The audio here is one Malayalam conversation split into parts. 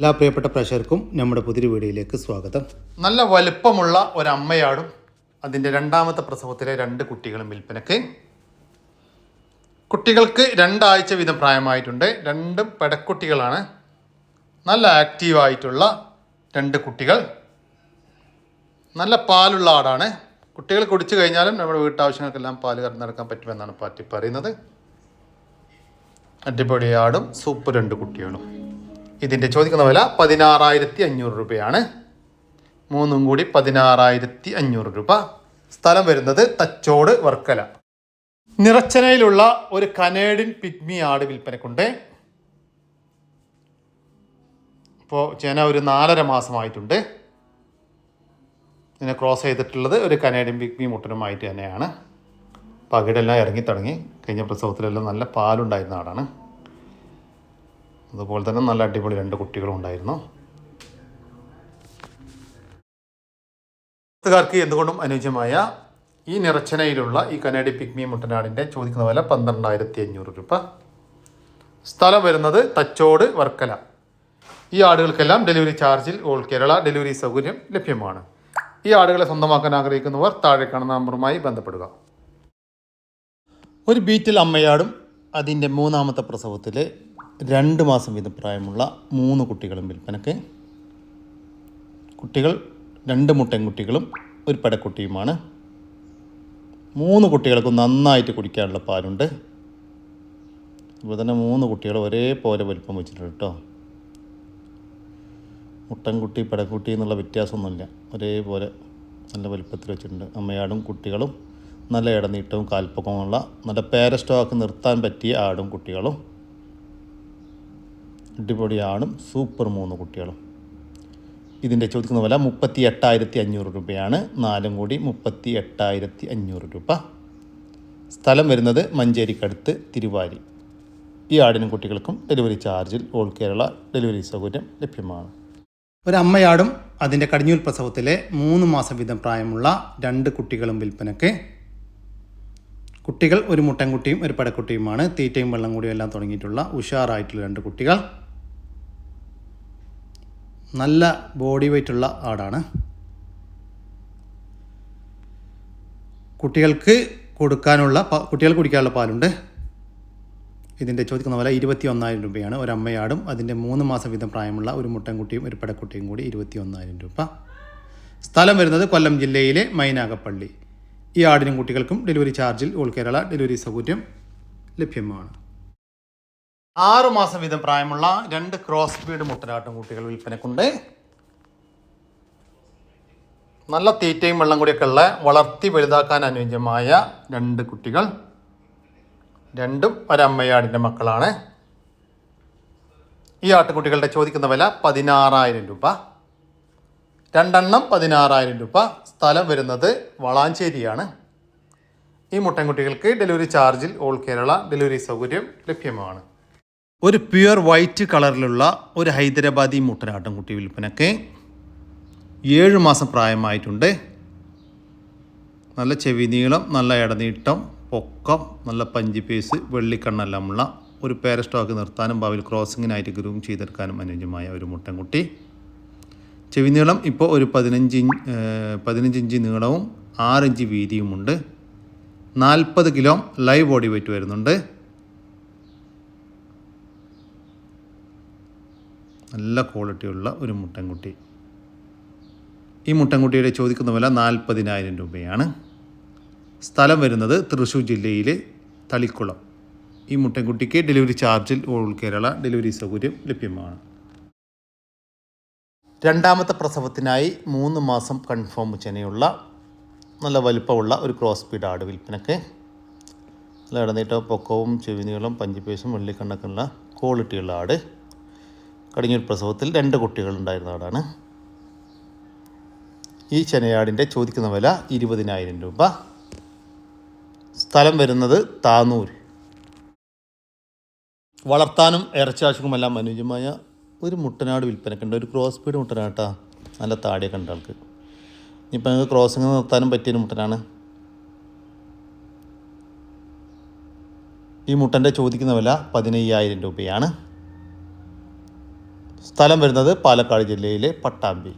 എല്ലാ പ്രിയപ്പെട്ട പ്രേക്ഷകർക്കും നമ്മുടെ പുതിയ വീഡിയോയിലേക്ക് സ്വാഗതം. നല്ല വലുപ്പമുള്ള ഒരമ്മയാടും അതിൻ്റെ രണ്ടാമത്തെ പ്രസവത്തിലെ 2 കുട്ടികളും വിൽപ്പനയ്ക്ക്. കുട്ടികൾക്ക് 2 ആഴ്ച വീതം പ്രായമായിട്ടുണ്ട്. 2 പെടക്കുട്ടികളാണ്. നല്ല ആക്റ്റീവായിട്ടുള്ള 2 കുട്ടികൾ. നല്ല പാലുള്ള ആടാണ്. കുട്ടികൾ കുടിച്ചു കഴിഞ്ഞാലും നമ്മുടെ വീട്ടാവശ്യങ്ങൾക്കെല്ലാം പാല് കറന്നെടുക്കാൻ പറ്റുമെന്നാണ് പാറ്റി പറയുന്നത്. അടിപൊളി ആടും സൂപ്പർ 2 കുട്ടികളും. ഇതിൻ്റെ ചോദിക്കുന്ന വില 16,500 രൂപയാണ്. 3 കൂടി 16,500 രൂപ. സ്ഥലം വരുന്നത് തച്ചോട് വർക്കല. നിറച്ചനയിലുള്ള ഒരു കനേഡിയൻ പിഗ്മി ആട് വിൽപ്പനക്കുണ്ട്. ഇപ്പോൾ ചേന ഒരു 4.5 മാസമായിട്ടുണ്ട്. ഇതിനെ ക്രോസ് ചെയ്തിട്ടുള്ളത് ഒരു കനേഡിയൻ പിഗ്മി മുട്ടനുമായിട്ട് തന്നെയാണ്. പകിടെല്ലാം ഇറങ്ങി തുടങ്ങി. കഴിഞ്ഞ പ്രസവത്തിലെല്ലാം നല്ല പാലുണ്ടായിരുന്ന ആടാണ്. അതുപോലെ തന്നെ നല്ല അടിപൊളി 2 കുട്ടികളും ഉണ്ടായിരുന്നു. ക്കാർക്ക് എന്തുകൊണ്ടും അനുയോജ്യമായ ഈ നിറച്ചനയിലുള്ള ഈ കനേഡിയൻ പിഗ്മി മുട്ടനാടിൻ്റെ ചോദിക്കുന്ന വില 12,500 രൂപ. സ്ഥലം വരുന്നത് തച്ചോട് വർക്കല. ഈ ആടുകൾക്കെല്ലാം ഡെലിവറി ചാർജിൽ ഓൾ കേരള ഡെലിവറി സൗകര്യം ലഭ്യമാണ്. ഈ ആടുകളെ സ്വന്തമാക്കാൻ ആഗ്രഹിക്കുന്നവർ താഴെ കാണുന്ന നമ്പറുമായി ബന്ധപ്പെടുക. ഒരു ബീറ്റിൽ അമ്മയാടും അതിൻ്റെ 3ാമത്തെ പ്രസവത്തിൽ 2 മാസം വീതം പ്രായമുള്ള 3 കുട്ടികളും വിൽപ്പനയ്ക്ക്. കുട്ടികൾ 2 മുട്ടൻകുട്ടികളും ഒരു പെടക്കുട്ടിയുമാണ്. 3 കുട്ടികൾക്കും നന്നായിട്ട് കുടിക്കാനുള്ള പാലുണ്ട്. അതുപോലെ തന്നെ 3 കുട്ടികൾ ഒരേപോലെ വലിപ്പം വെച്ചിട്ടുണ്ട് കേട്ടോ. മുട്ടൻകുട്ടി പെടക്കുട്ടി എന്നുള്ള വ്യത്യാസമൊന്നുമില്ല, ഒരേപോലെ നല്ല വലിപ്പത്തിൽ വെച്ചിട്ടുണ്ട്. അമ്മയാടും കുട്ടികളും നല്ല ഇടനീട്ടവും കാൽപ്പൊക്കമുള്ള നല്ല പേരസ്റ്റോക്ക് നിർത്താൻ പറ്റിയ ആടും കുട്ടികളും. അടിപൊളി ആടും സൂപ്പർ 3 കുട്ടികളും. ഇതിൻ്റെ ചോദിക്കുന്ന വില 38,500 രൂപയാണ്. 4 കൂടി 38,500 രൂപ. സ്ഥലം വരുന്നത് മഞ്ചേരിക്കടുത്ത് തിരുവാലി. ഈ ആടിനും കുട്ടികൾക്കും ഡെലിവറി ചാർജിൽ ഓൾ കേരള ഡെലിവറി സൗകര്യം ലഭ്യമാണ്. ഒരമ്മയാടും അതിൻ്റെ കടിഞ്ഞൂൽ പ്രസവത്തിലെ 3 മാസം വീതം പ്രായമുള്ള 2 കുട്ടികളും വിൽപ്പനയ്ക്ക്. കുട്ടികൾ ഒരു മുട്ടൻകുട്ടിയും ഒരു പെടക്കുട്ടിയുമാണ്. തീറ്റയും വെള്ളം കൂടിയും എല്ലാം തുടങ്ങിയിട്ടുള്ള ഉഷാറായിട്ടുള്ള 2 കുട്ടികൾ. നല്ല ബോഡി വെയ്റ്റുള്ള ആടാണ്. കുട്ടികൾക്ക് കുടിക്കാനുള്ള പാലുണ്ട്. ഇതിൻ്റെ ചോദിക്കുന്ന വില 21,000 രൂപയാണ്. ഒരമ്മയാടും അതിൻ്റെ 3 മാസം വീതം പ്രായമുള്ള ഒരു മുട്ടൻകുട്ടിയും ഒരു പെടക്കുട്ടിയും കൂടി 21,000 രൂപ. സ്ഥലം വരുന്നത് കൊല്ലം ജില്ലയിലെ മൈനാഗപ്പള്ളി. ഈ ആടിനും കുട്ടികൾക്കും ഡെലിവറി ചാർജിൽ ഓൾ കേരള ഡെലിവറി സൗകര്യം ലഭ്യമാണ്. 6 മാസം വീതം പ്രായമുള്ള 2 ക്രോസ് ബീഡ് മുട്ടനാട്ടും കുട്ടികൾ വിൽപ്പനക്കുണ്ട്. നല്ല തീറ്റയും വെള്ളം കൂടിയൊക്കെ ഉള്ള വളർത്തി വലുതാക്കാൻ അനുയോജ്യമായ 2 കുട്ടികൾ. 2ഉം ഒരമ്മയാടിൻ്റെ മക്കളാണ്. ഈ ആട്ടുകുട്ടികളുടെ ചോദിക്കുന്ന വില 16,000 രൂപ. 2 16,000 രൂപ. സ്ഥലം വരുന്നത് വളാഞ്ചേരിയാണ്. ഈ മുട്ടൻകുട്ടികൾക്ക് ഡെലിവറി ചാർജിൽ ഓൾ കേരള ഡെലിവറി സൗകര്യം ലഭ്യമാണ്. ഒരു പ്യുവർ വൈറ്റ് കളറിലുള്ള ഒരു ഹൈദരാബാദി മുട്ടനാട്ടും കുട്ടി വിൽപ്പനയ്ക്ക്. 7 മാസം പ്രായമായിട്ടുണ്ട്. നല്ല ചെവി നീളം, നല്ല ഇടനീട്ടം, പൊക്കം, നല്ല പഞ്ചി പീസ്, വെള്ളിക്കണ്ണെല്ലാമുള്ള ഒരു പേരസ്റ്റോക്ക് നിർത്താനും ഭാവിയിൽ ക്രോസിങ്ങിനായിട്ട് ഗ്രൂം ചെയ്തെടുക്കാനും അനുയോജ്യമായ ഒരു മുട്ടൻകുട്ടി. ചെവി നീളം ഇപ്പോൾ ഒരു 15 ഇഞ്ച് നീളവും 6 ഇഞ്ച് വീതിയുമുണ്ട്. 40 കിലോ ലൈവ് ബോഡി വെയിറ്റ് വരുന്നുണ്ട്. നല്ല ക്വാളിറ്റിയുള്ള ഒരു മുട്ടൻകുട്ടി. ഈ മുട്ടൻകുട്ടിയുടെ ചോദിക്കുന്ന വില 40,000 രൂപയാണ്. സ്ഥലം വരുന്നത് തൃശ്ശൂർ ജില്ലയിലെ തളിക്കുളം. ഈ മുട്ടൻകുട്ടിക്ക് ഡെലിവറി ചാർജിൽ ഓൾ കേരള ഡെലിവറി സൗകര്യം ലഭ്യമാണ്. 2ാമത്തെ പ്രസവത്തിനായി 3 മാസം കൺഫേം ചെനയുള്ള നല്ല വലുപ്പമുള്ള ഒരു ക്രോസ് ബീഡ് ആട് വിൽപ്പനയ്ക്ക്. നല്ല ഇടനീട്ടവും പൊക്കവും ചെവിനീളം പഞ്ചിപ്പേസും വെള്ളിക്കണ്ണൊക്കെയുള്ള ക്വാളിറ്റിയുള്ള ആട്. കടിഞ്ഞൂൽ പ്രസവത്തിൽ 2 കുട്ടികളുണ്ടായിരുന്ന ആടാണ്. ഈ ചെനയാടിൻ്റെ ചോദിക്കുന്ന വില 20,000 രൂപ. സ്ഥലം വരുന്നത് താനൂർ. വളർത്താനും ഇറച്ചാശുക്കുമെല്ലാം അനുയോജ്യമായ ഒരു മുട്ടനാട് വിൽപ്പനക്കുണ്ട്. ഒരു ക്രോസ് ബീഡ് മുട്ടനാട്ടാ. നല്ല താടിയൊക്കെ ഉണ്ട് ആൾക്ക്. ഇനിയിപ്പോൾ നിങ്ങൾക്ക് ക്രോസിങ് നിർത്താനും പറ്റിയൊരു മുട്ടനാണ്. ഈ മുട്ടൻ്റെ ചോദിക്കുന്ന വില 15,000 രൂപയാണ്. സ്ഥലം വരുന്നത് പാലക്കാട് ജില്ലയിലെ പട്ടാമ്പി.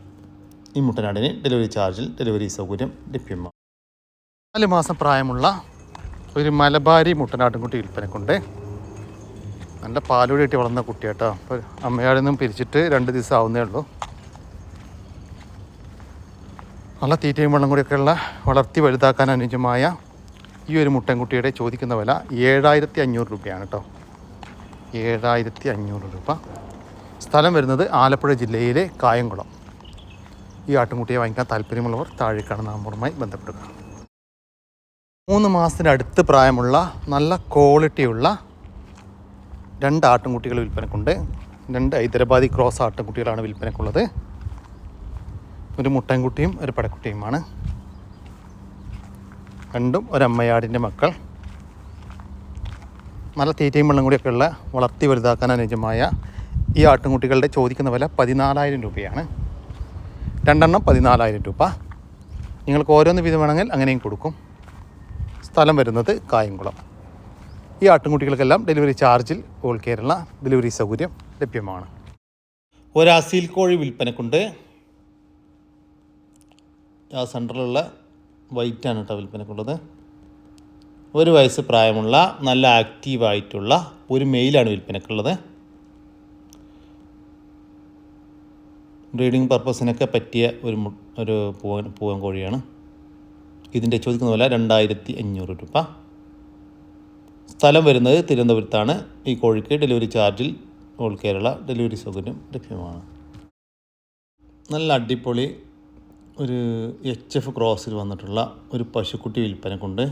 ഈ മുട്ടനാടിന് ഡെലിവറി ചാർജിൽ ഡെലിവറി സൗകര്യം ലഭ്യമാണ്. 4 മാസം പ്രായമുള്ള ഒരു മലബാരി മുട്ടനാട്ടുംകുട്ടി വിൽപ്പനക്കുണ്ട്. നല്ല പാലൂടി കിട്ടി വളർന്ന കുട്ടിയാട്ടോ. അപ്പോൾ അമ്മയാടിൽ നിന്നും പിരിച്ചിട്ട് 2 ദിവസം ആവുന്നേ ഉള്ളൂ. നല്ല തീറ്റയും വെള്ളം കൂടിയൊക്കെയുള്ള വളർത്തി വലുതാക്കാൻ അനുയോജ്യമായ ഈ ഒരു മുട്ടൻകുട്ടിയുടെ ചോദിക്കുന്ന വില 7500 രൂപയാണ് കേട്ടോ. 7500 രൂപ. സ്ഥലം വരുന്നത് ആലപ്പുഴ ജില്ലയിലെ കായംകുളം. ഈ ആട്ടുംകുട്ടിയെ വാങ്ങിക്കാൻ താല്പര്യമുള്ളവർ താഴെ കാണുന്ന നമ്പറുമായി ബന്ധപ്പെടുക. 3 മാസത്തിനടുത്ത് പ്രായമുള്ള നല്ല ക്വാളിറ്റിയുള്ള 2 ആട്ടുംകുട്ടികൾ വിൽപ്പനക്കുണ്ട്. 2 ഹൈദരാബാദി ക്രോസ് ആട്ടുംകുട്ടികളാണ് വിൽപ്പനക്കുള്ളത്. ഒരു മുട്ടൻകുട്ടിയും ഒരു പടക്കുട്ടിയുമാണ്. രണ്ടും ഒരമ്മയാടിൻ്റെ മക്കൾ. നല്ല തീറ്റയും വെള്ളം കൂടിയൊക്കെയുള്ള വളർത്തി വലുതാക്കാൻ അനുയോജ്യമായ ഈ ആട്ടുംകുട്ടികളുടെ ചോദിക്കുന്ന വില 14000 രൂപയാണ്. 2 എണ്ണം 14000 രൂപ. നിങ്ങൾക്ക് ഓരോന്ന് വീതം വേണമെങ്കിൽ അങ്ങനെയും കൊടുക്കും. സ്ഥലം വരുന്നത് കായംകുളം. ഈ ആട്ടുംകുട്ടികൾക്കെല്ലാം ഡെലിവറി ചാർജിൽ ഓൾ കേരള ഡെലിവറി സൗകര്യം ലഭ്യമാണ്. ഒരു അസീൽ കോഴി വിൽപ്പനക്കുണ്ട്. ആ സെൻറ്ററിലുള്ള വൈറ്റാണ് കേട്ടോ വിൽപ്പനക്കുള്ളത്. 1 വയസ്സ് പ്രായമുള്ള നല്ല ആക്റ്റീവായിട്ടുള്ള ഒരു മെയിലാണ് വിൽപ്പനക്കുള്ളത്. ബ്രീഡിംഗ് പർപ്പസിനൊക്കെ പറ്റിയ ഒരു പൂവൻ കോഴിയാണ്. ഇതിൻ്റെ ചോദിക്കുന്ന വില 2500 രൂപ. സ്ഥലം വരുന്നത് തിരുവനന്തപുരത്താണ്. ഈ കോഴിക്ക് ഡെലിവറി ചാർജിൽ ഓൾ കേരള ഡെലിവറി സൗകര്യം ലഭ്യമാണ്. നല്ല അടിപൊളി ഒരു HF ക്രോസിൽ വന്നിട്ടുള്ള ഒരു പശുക്കുട്ടി വിൽപ്പനക്കുണ്ട്.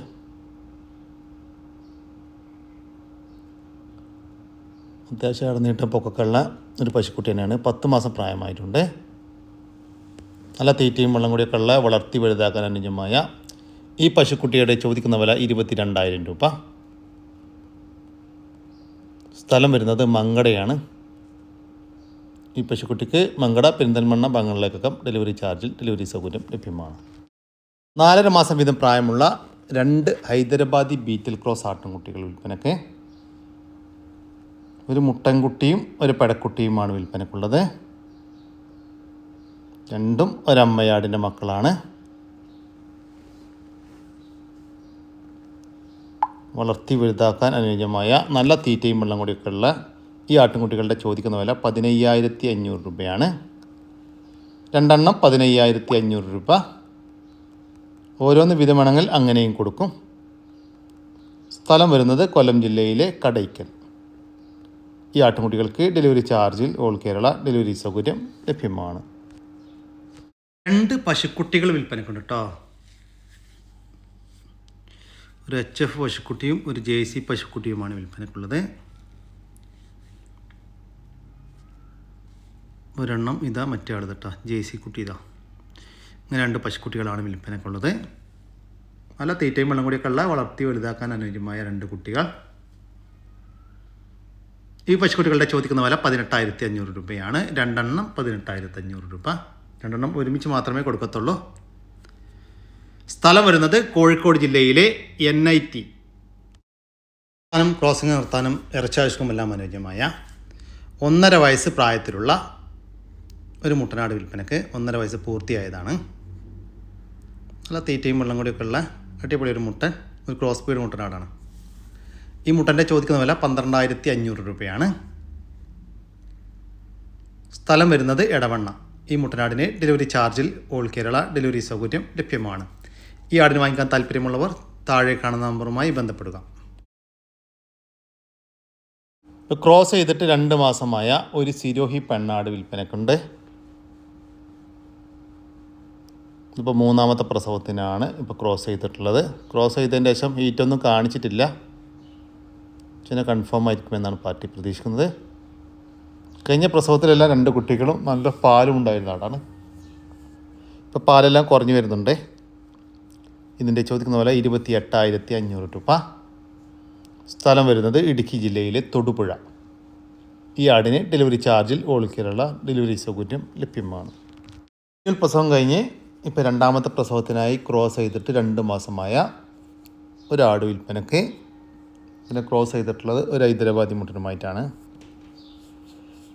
അത്യാവശ്യം ഇടനീട്ടം പൊക്കമുള്ള ഒരു പശുക്കുട്ടി തന്നെയാണ്. 10 മാസം പ്രായമായിട്ടുണ്ട്. നല്ല തീറ്റയും വെള്ളം കൂടിയൊക്കെ ഉള്ള വളർത്തി വലുതാക്കാൻ അനുയോജ്യമായ ഈ പശുക്കുട്ടിയുടെ ചോദിക്കുന്ന വില 22000 രൂപ. സ്ഥലം വരുന്നത് മങ്കടയാണ്. ഈ പശുക്കുട്ടിക്ക് മങ്കട, പെരിന്തൽമണ്ണ ഭാഗങ്ങളിലേക്കൊക്കെ ഡെലിവറി ചാർജിൽ ഡെലിവറി സൗകര്യം ലഭ്യമാണ്. 4.5 മാസം വീതം പ്രായമുള്ള 2 ഹൈദരാബാദി ബീറ്റൽ ക്രോസ് ആട്ടുംകുട്ടികൾ വിൽപ്പനക്ക്. ഒരു മുട്ടൻകുട്ടിയും ഒരു പടക്കുട്ടിയുമാണ് വിൽപ്പനക്കുള്ളത്. രണ്ടും ഒരമ്മയാടിൻ്റെ മക്കളാണ്. വളർത്തി വലുതാക്കാൻ അനുയോജ്യമായ നല്ല തീറ്റയും വെള്ളം കൂടിയൊക്കെയുള്ള ഈ ആട്ടുംകുട്ടികളുടെ ചോദിക്കുന്ന വില 15500 രൂപയാണ്. 2 എണ്ണം 15500 രൂപ. ഓരോന്ന് വിധമാണെങ്കിൽ അങ്ങനെയും കൊടുക്കും. സ്ഥലം വരുന്നത് കൊല്ലം ജില്ലയിലെ കടയ്ക്കൽ. ഈ ആട്ടുംകുട്ടികൾക്ക് ഡെലിവറി ചാർജിൽ ഓൾ കേരള ഡെലിവറി സൗകര്യം ലഭ്യമാണ്. 2 പശുക്കുട്ടികൾ വിൽപ്പനക്കുണ്ട് കേട്ടോ. ഒരു HF പശുക്കുട്ടിയും ഒരു JC പശുക്കുട്ടിയുമാണ് വിൽപ്പനക്കുള്ളത്. ഒരെണ്ണം ഇതാ, മറ്റേ ആൾ കേട്ടോ JC കുട്ടി ഇതാ. ഇങ്ങനെ 2 പശുക്കുട്ടികളാണ് വിൽപ്പനക്കുള്ളത്. നല്ല തീറ്റയും വെള്ളം കൂടിയൊക്കെ ഉള്ള വളർത്തി വലുതാക്കാൻ അനുയോജ്യമായ 2 കുട്ടികൾ. ഈ പശുക്കുട്ടികളുടെ ചോദിക്കുന്ന വില 18500 രൂപയാണ്. 2 എണ്ണം 18500 രൂപ. 2 എണ്ണം ഒരുമിച്ച് മാത്രമേ കൊടുക്കത്തുള്ളൂ. സ്ഥലം വരുന്നത് കോഴിക്കോട് ജില്ലയിലെ NIT. ക്രോസിംഗ് നിർത്താനും ഇറച്ചാവശ്യവുമെല്ലാം അനുയോജ്യമായ 1.5 വയസ്സ് പ്രായത്തിലുള്ള ഒരു മുട്ടനാട് വിൽപ്പനക്ക്. 1.5 വയസ്സ് പൂർത്തിയായതാണ്. നല്ല തീറ്റയും വെള്ളം കൂടിയൊക്കെ ഉള്ള അടിപൊളി ഒരു മുട്ടൻ, ഒരു ക്രോസ് ബീഡ് മുട്ടനാടാണ്. ഈ മുട്ടൻ്റെ ചോദിക്കുന്ന വില 12500 രൂപയാണ്. സ്ഥലം വരുന്നത് എടവണ്ണ. ഈ മുട്ടനാടിന് ഡെലിവറി ചാർജിൽ ഓൾ കേരള ഡെലിവറി സൗകര്യം ലഭ്യമാണ്. ഈ ആടിന് വാങ്ങിക്കാൻ താല്പര്യമുള്ളവർ താഴെ കാണുന്ന നമ്പറുമായി ബന്ധപ്പെടുക. ക്രോസ് ചെയ്തിട്ട് 2 മാസമായ ഒരു സിരോഹി പെണ്ണാട് വിൽപ്പനക്കുണ്ട്. ഇപ്പോൾ 3ാമത്തെ പ്രസവത്തിനാണ് ഇപ്പോൾ ക്രോസ് ചെയ്തിട്ടുള്ളത്. ക്രോസ് ചെയ്തതിന് ശേഷം ഹീറ്റൊന്നും കാണിച്ചിട്ടില്ല. പക്ഷേ കൺഫേം ആയിരിക്കുമെന്നാണ് പാർട്ടി പ്രതീക്ഷിക്കുന്നത്. കഴിഞ്ഞ പ്രസവത്തിലെല്ലാം 2 കുട്ടികളും നല്ല പാലും ഉണ്ടായിരുന്ന ആടാണ്. ഇപ്പോൾ പാലെല്ലാം കുറഞ്ഞു വരുന്നുണ്ട്. ഇതിൻ്റെ ചോദിക്കുന്ന പോലെ 28500 രൂപ. സ്ഥലം വരുന്നത് ഇടുക്കി ജില്ലയിലെ തൊടുപുഴ. ഈ ആടിന് ഡെലിവറി ചാർജിൽ ഓൾ കേരള ഡെലിവറി സൗകര്യം ലഭ്യമാണ്. പ്രസവം കഴിഞ്ഞ് ഇപ്പോൾ 2ാമത്തെ പ്രസവത്തിനായി ക്രോസ് ചെയ്തിട്ട് 2 മാസമായ ഒരു ആട് വിൽപ്പനക്ക്. പിന്നെ ക്രോസ് ചെയ്തിട്ടുള്ളത് ഒരു ഹൈദരാബാദി മുട്ടനുമായിട്ടാണ്.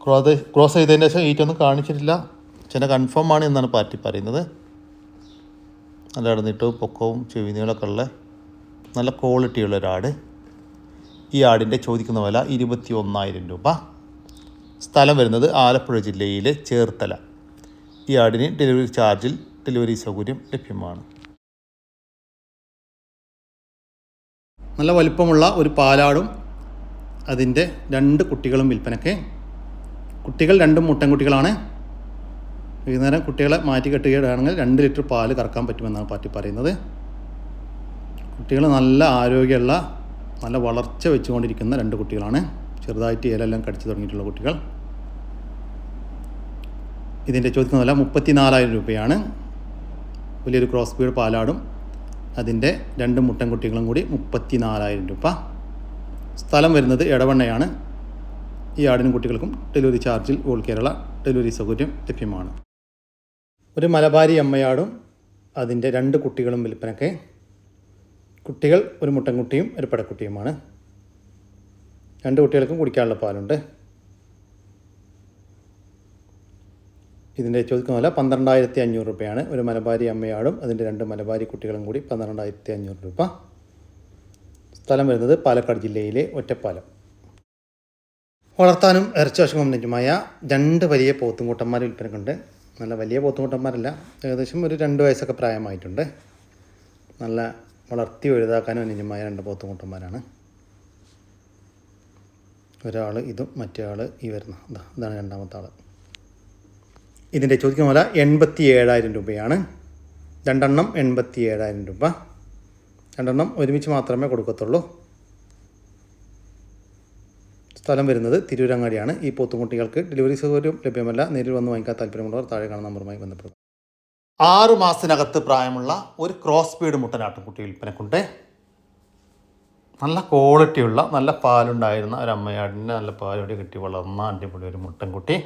ക്രോസ് ചെയ്തതിന് ശേഷം ഈറ്റൊന്നും കാണിച്ചിട്ടില്ല. ചില കൺഫേം ആണ് എന്നാണ് പാർട്ടി പറയുന്നത്. നല്ല ഇടന്നിട്ടവും പൊക്കവും ചെവിനീളൊക്കെ ഉള്ള നല്ല ക്വാളിറ്റിയുള്ള ഒരാട്. ഈ ആടിൻ്റെ ചോദിക്കുന്ന വില 21,000 രൂപ. സ്ഥലം വരുന്നത് ആലപ്പുഴ ജില്ലയിലെ ചേർത്തല. ഈ ആടിന് ഡെലിവറി ചാർജിൽ ഡെലിവറി സൗകര്യം ലഭ്യമാണ്. നല്ല വലിപ്പമുള്ള ഒരു പാലാടും അതിൻ്റെ 2 കുട്ടികളും വിൽപ്പനയ്ക്ക്. കുട്ടികൾ 2 മുട്ടൻകുട്ടികളാണ്. വൈകുന്നേരം കുട്ടികളെ മാറ്റി കെട്ടുകയാണെങ്കിൽ 2 ലിറ്റർ പാല് കറക്കാൻ പറ്റുമെന്നാണ് പാർട്ടി പറയുന്നത്. കുട്ടികൾ നല്ല ആരോഗ്യമുള്ള നല്ല വളർച്ച വെച്ചുകൊണ്ടിരിക്കുന്ന 2 കുട്ടികളാണ്. ചെറുതായിട്ട് ഇലയെല്ലാം കടിച്ചു തുടങ്ങിയിട്ടുള്ള കുട്ടികൾ. ഇതിൻ്റെ ചോദിക്കുന്ന വില 34,000 രൂപയാണ്. വലിയൊരു ക്രോസ് ബീഡ് പാലാടും അതിൻ്റെ 2 മുട്ടൻകുട്ടികളും കൂടി 34,000 രൂപ. സ്ഥലം വരുന്നത് എടവണ്ണയാണ്. ഈ ആടിനും കുട്ടികൾക്കും ഡെലിവറി ചാർജിൽ ഓൾ കേരള ഡെലിവറി സൗകര്യം ലഭ്യമാണ്. ഒരു മലബാരി അമ്മയാടും അതിൻ്റെ 2 കുട്ടികളും വിൽപ്പനയ്ക്ക്. കുട്ടികൾ ഒരു മുട്ടൻകുട്ടിയും ഒരു പെടക്കുട്ടിയുമാണ്. 2 കുട്ടികൾക്കും കുടിക്കാനുള്ള പാലുണ്ട്. ഇതിൻ്റെ ചോദിക്കുന്ന വില 12,500 രൂപയാണ്. ഒരു മലബാരി അമ്മയാടും അതിൻ്റെ 2 മലബാരി കുട്ടികളും കൂടി 12,500 രൂപ. സ്ഥലം വരുന്നത് പാലക്കാട് ജില്ലയിലെ ഒറ്റപ്പാലം. വളർത്താനും ഇറച്ചിവശം നെറ്റുമായ 2 വലിയ പോത്തുംകൂട്ടന്മാർ വിൽപ്പനക്കുണ്ട്. നല്ല വലിയ പോത്തുംകൂട്ടന്മാരല്ല, ഏകദേശം ഒരു 2 വയസ്സൊക്കെ പ്രായമായിട്ടുണ്ട്. നല്ല വളർത്തി വലുതാക്കാനും അനുയോജ്യമായ 2 പോത്തുംകൂട്ടന്മാരാണ്. ഒരാൾ ഇതും മറ്റേ ആൾ ഈ വരുന്ന ഇതാണ് രണ്ടാമത്തെ ആൾ. ഇതിൻ്റെ ചോദിക്കുന്ന വില 87,000 രൂപയാണ്. 2 എണ്ണം 87,000 രൂപ. 2 എണ്ണം ഒരുമിച്ച് മാത്രമേ കൊടുക്കത്തുള്ളൂ. സ്ഥലം വരുന്നത് തിരൂരങ്ങാടിയാണ്. ഈ പോത്തുകുട്ടികൾക്ക് ഡെലിവറി സൗകര്യം ലഭ്യമല്ല. നേരിൽ വന്ന് വാങ്ങിക്കാൻ താല്പര്യമുള്ളവർ താഴെ കാണുന്ന നമ്പറുമായി ബന്ധപ്പെടുക. 6 മാസത്തിനകത്ത് പ്രായമുള്ള ഒരു ക്രോസ് ബീഡ് മുട്ടനാട്ടുംകുട്ടി വിൽപ്പനക്കുണ്ട്. നല്ല ക്വാളിറ്റിയുള്ള നല്ല പാലുണ്ടായിരുന്ന ഒരു അമ്മയാടിന് നല്ല പാലോടെ കിട്ടി വളർന്ന അടിപൊളി ഒരു മുട്ടൻകുട്ടി.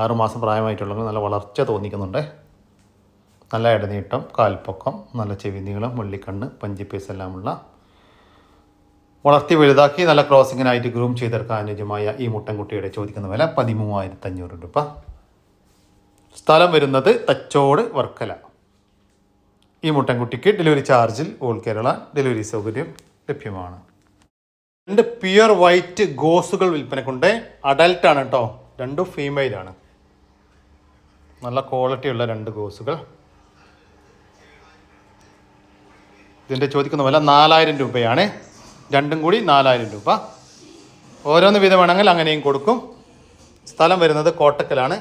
6 മാസം പ്രായമായിട്ടുള്ളത് നല്ല വളർച്ച തോന്നിക്കുന്നുണ്ട്. നല്ല ഇടനീട്ടം, കാൽപ്പൊക്കം, നല്ല ചെവി നീളം, വെള്ളിക്കണ്ണ്, പഞ്ചിപ്പേസ് എല്ലാമുള്ള വളർത്തി വലുതാക്കി നല്ല ക്രോസിങ്ങിനായിട്ട് ഗ്രൂം ചെയ്തെടുക്കാൻ അനുയോജ്യമായ ഈ മുട്ടൻകുട്ടിയുടെ ചോദിക്കുന്ന വില 13,500 രൂപ. സ്ഥലം വരുന്നത് തച്ചോട് വർക്കല. ഈ മുട്ടൻകുട്ടിക്ക് ഡെലിവറി ചാർജിൽ ഓൾ കേരള ഡെലിവറി സൗകര്യം ലഭ്യമാണ്. 2 പ്യുവർ വൈറ്റ് ഗോസുകൾ വിൽപ്പനക്കുണ്ട്. അഡൽട്ടാണ് കേട്ടോ, 2 ഫീമെയിലാണ്. നല്ല ക്വാളിറ്റിയുള്ള 2 ഗോസുകൾ. ഇതിൻ്റെ ചോദിക്കുന്ന വില 4,000 രൂപയാണ്. 2 കൂടി 4,000 രൂപ. ഓരോന്ന് വീതം വേണമെങ്കിൽ അങ്ങനെയും കൊടുക്കും. സ്ഥലം വരുന്നത് കോട്ടക്കലാണ്.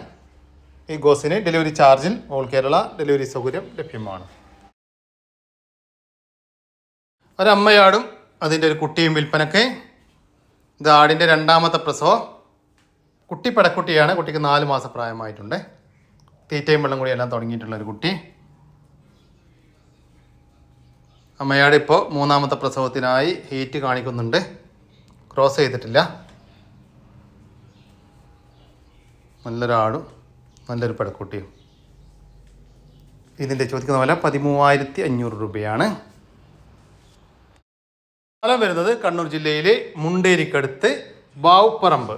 ഈ ഗോസിന് ഡെലിവറി ചാർജിൽ ഓൾ കേരള ഡെലിവറി സൗകര്യം ലഭ്യമാണ്. ഒരമ്മയാടും അതിൻ്റെ ഒരു കുട്ടിയും വിൽപ്പനക്ക്. ഇത് ആടിൻ്റെ 2ാമത്തെ പ്രസവം. കുട്ടി പെടക്കുട്ടിയാണ്. കുട്ടിക്ക് 4 മാസം പ്രായമായിട്ടുണ്ട്. തീറ്റയും വെള്ളം കൂടി എല്ലാം തുടങ്ങിയിട്ടുള്ളൊരു കുട്ടി. അമ്മയാട് ഇപ്പോൾ 3ാമത്തെ പ്രസവത്തിനായി ഹീറ്റ് കാണിക്കുന്നുണ്ട്. ക്രോസ് ചെയ്തിട്ടില്ല. നല്ലൊരാടും നല്ലൊരു പെടക്കുട്ടിയും. ഇതിൻ്റെ ചോദിക്കുന്ന വില 13,500 രൂപയാണ്. സ്ഥലം വരുന്നത് കണ്ണൂർ ജില്ലയിലെ മുണ്ടേരിക്കടുത്ത് ബാവുപ്പറമ്പ്.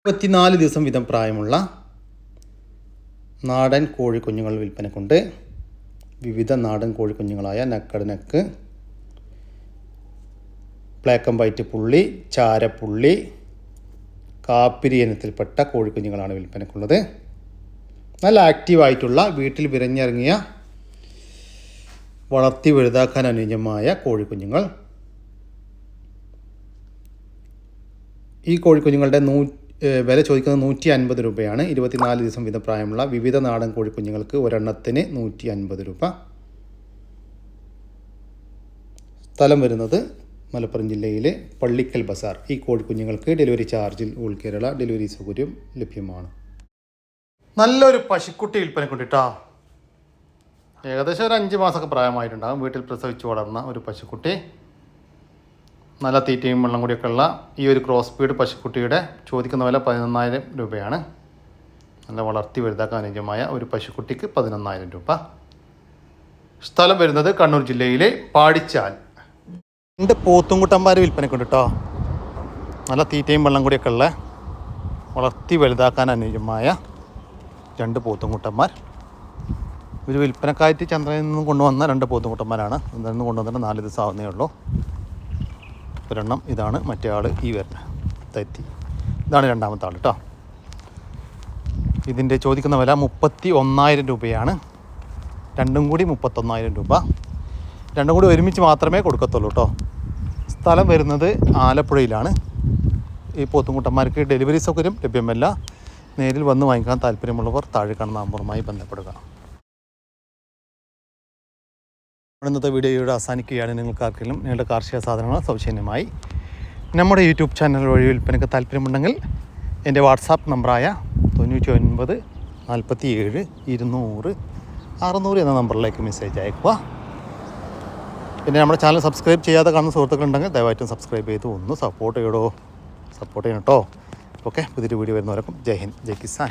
24 ദിവസം വീതം പ്രായമുള്ള നാടൻ കോഴിക്കുഞ്ഞുങ്ങൾ വിൽപ്പനക്കുണ്ട്. വിവിധ നാടൻ കോഴിക്കുഞ്ഞുങ്ങളായ നക്കട് നെക്ക്, ബ്ലാക്ക് ആൻഡ് വൈറ്റ് പുള്ളി, ചാരപ്പുള്ളി, കാപ്പിരി ഇനത്തിൽപ്പെട്ട കോഴിക്കുഞ്ഞുങ്ങളാണ് വിൽപ്പനക്കുള്ളത്. നല്ല ആക്റ്റീവായിട്ടുള്ള വീട്ടിൽ വിരഞ്ഞിറങ്ങിയ വളർത്തി വലുതാക്കാൻ അനുയോജ്യമായ കോഴിക്കുഞ്ഞുങ്ങൾ. ഈ കോഴിക്കുഞ്ഞുങ്ങളുടെ വില ചോദിക്കുന്നത് 150 രൂപയാണ്. 24 ദിവസം വീതം പ്രായമുള്ള വിവിധ നാടൻ കോഴിക്കുഞ്ഞുങ്ങൾക്ക് ഒരെണ്ണത്തിന് 150 രൂപ. സ്ഥലം വരുന്നത് മലപ്പുറം ജില്ലയിലെ പള്ളിക്കൽ ബസാർ. ഈ കോഴിക്കുഞ്ഞുങ്ങൾക്ക് ഡെലിവറി ചാർജിൽ ഓൾ കേരള ഡെലിവറി സൗകര്യം ലഭ്യമാണ്. നല്ലൊരു പശുക്കുട്ടി വിൽപ്പനക്കുട്ടിട്ടാ. ഏകദേശം ഒരു 5 മാസമൊക്കെ പ്രായമായിട്ടുണ്ടാകും. വീട്ടിൽ പ്രസവിച്ച് വളർന്ന ഒരു പശുക്കുട്ടി. നല്ല തീറ്റയും വെള്ളം കൂടിയൊക്കെ ഉള്ള ഈ ഒരു ക്രോസ് ബീഡ് പശുക്കുട്ടിയുടെ ചോദിക്കുന്ന വില 11,000 രൂപയാണ്. നല്ല വളർത്തി വലുതാക്കാൻ അനുയോജ്യമായ ഒരു പശുക്കുട്ടിക്ക് 11,000 രൂപ. സ്ഥലം വരുന്നത് കണ്ണൂർ ജില്ലയിലെ പാടിച്ചാൽ. 2 പോത്തുംകുട്ടന്മാർ വിൽപ്പനക്കുണ്ട് കേട്ടോ. നല്ല തീറ്റയും വെള്ളം കൂടിയൊക്കെ ഉള്ള വളർത്തി വലുതാക്കാൻ അനുയോജ്യമായ 2 പോത്തുംകുട്ടന്മാർ. ഒരു വിൽപ്പനക്കായിട്ട് ചന്ദ്രനിൽ നിന്നും കൊണ്ടുവന്ന 2 പോത്തുംകുട്ടന്മാരാണ്. ചന്ദ്രനിൽ നിന്ന് കൊണ്ടുവന്നിട്ട് 4 ദിവസം ആവുന്നേ ഉള്ളൂ. ഒരെണ്ണം ഇതാണ്, മറ്റേ ആൾ ഈ വരുന്ന തെറ്റി. ഇതാണ് രണ്ടാമത്തെ ആൾ കേട്ടോ. ഇതിൻ്റെ ചോദിക്കുന്ന വില 31,000 രൂപയാണ്. രണ്ടും കൂടി 31,000 രൂപ. രണ്ടും കൂടി ഒരുമിച്ച് മാത്രമേ കൊടുക്കത്തുള്ളൂ കേട്ടോ. സ്ഥലം വരുന്നത് ആലപ്പുഴയിലാണ്. ഈ പോത്തുംകുട്ടന്മാർക്ക് ഡെലിവറി സൗകര്യം ലഭ്യമല്ല. നേരിൽ വന്ന് വാങ്ങിക്കാൻ താല്പര്യമുള്ളവർ താഴെ കാണുന്ന നമ്പറുമായി ബന്ധപ്പെടുക. ഇന്നത്തെ വീഡിയോയുടെ അവസാനിക്കുകയാണ്. നിങ്ങൾക്ക് ആർക്കെങ്കിലും നിങ്ങളുടെ കാർഷിക സാധനങ്ങൾ സൗജന്യമായി നമ്മുടെ യൂട്യൂബ് ചാനൽ വഴി വിൽപ്പനയ്ക്ക് താല്പര്യമുണ്ടെങ്കിൽ എൻ്റെ വാട്സാപ്പ് നമ്പറായ 99 47 200 600 എന്ന നമ്പറിലേക്ക് മെസ്സേജ് അയക്കുക. പിന്നെ നമ്മുടെ ചാനൽ സബ്സ്ക്രൈബ് ചെയ്യാതെ കാണുന്ന സുഹൃത്തുക്കളുണ്ടെങ്കിൽ ദയവായിട്ടും സബ്സ്ക്രൈബ് ചെയ്ത് ഒന്ന് സപ്പോർട്ട് ചെയ്യണം കേട്ടോ. ഓക്കെ, പുതിയൊരു വീഡിയോ വരുന്നവരൊക്കെ ജയ് ഹിന്ദ്, ജയ് കിസാൻ.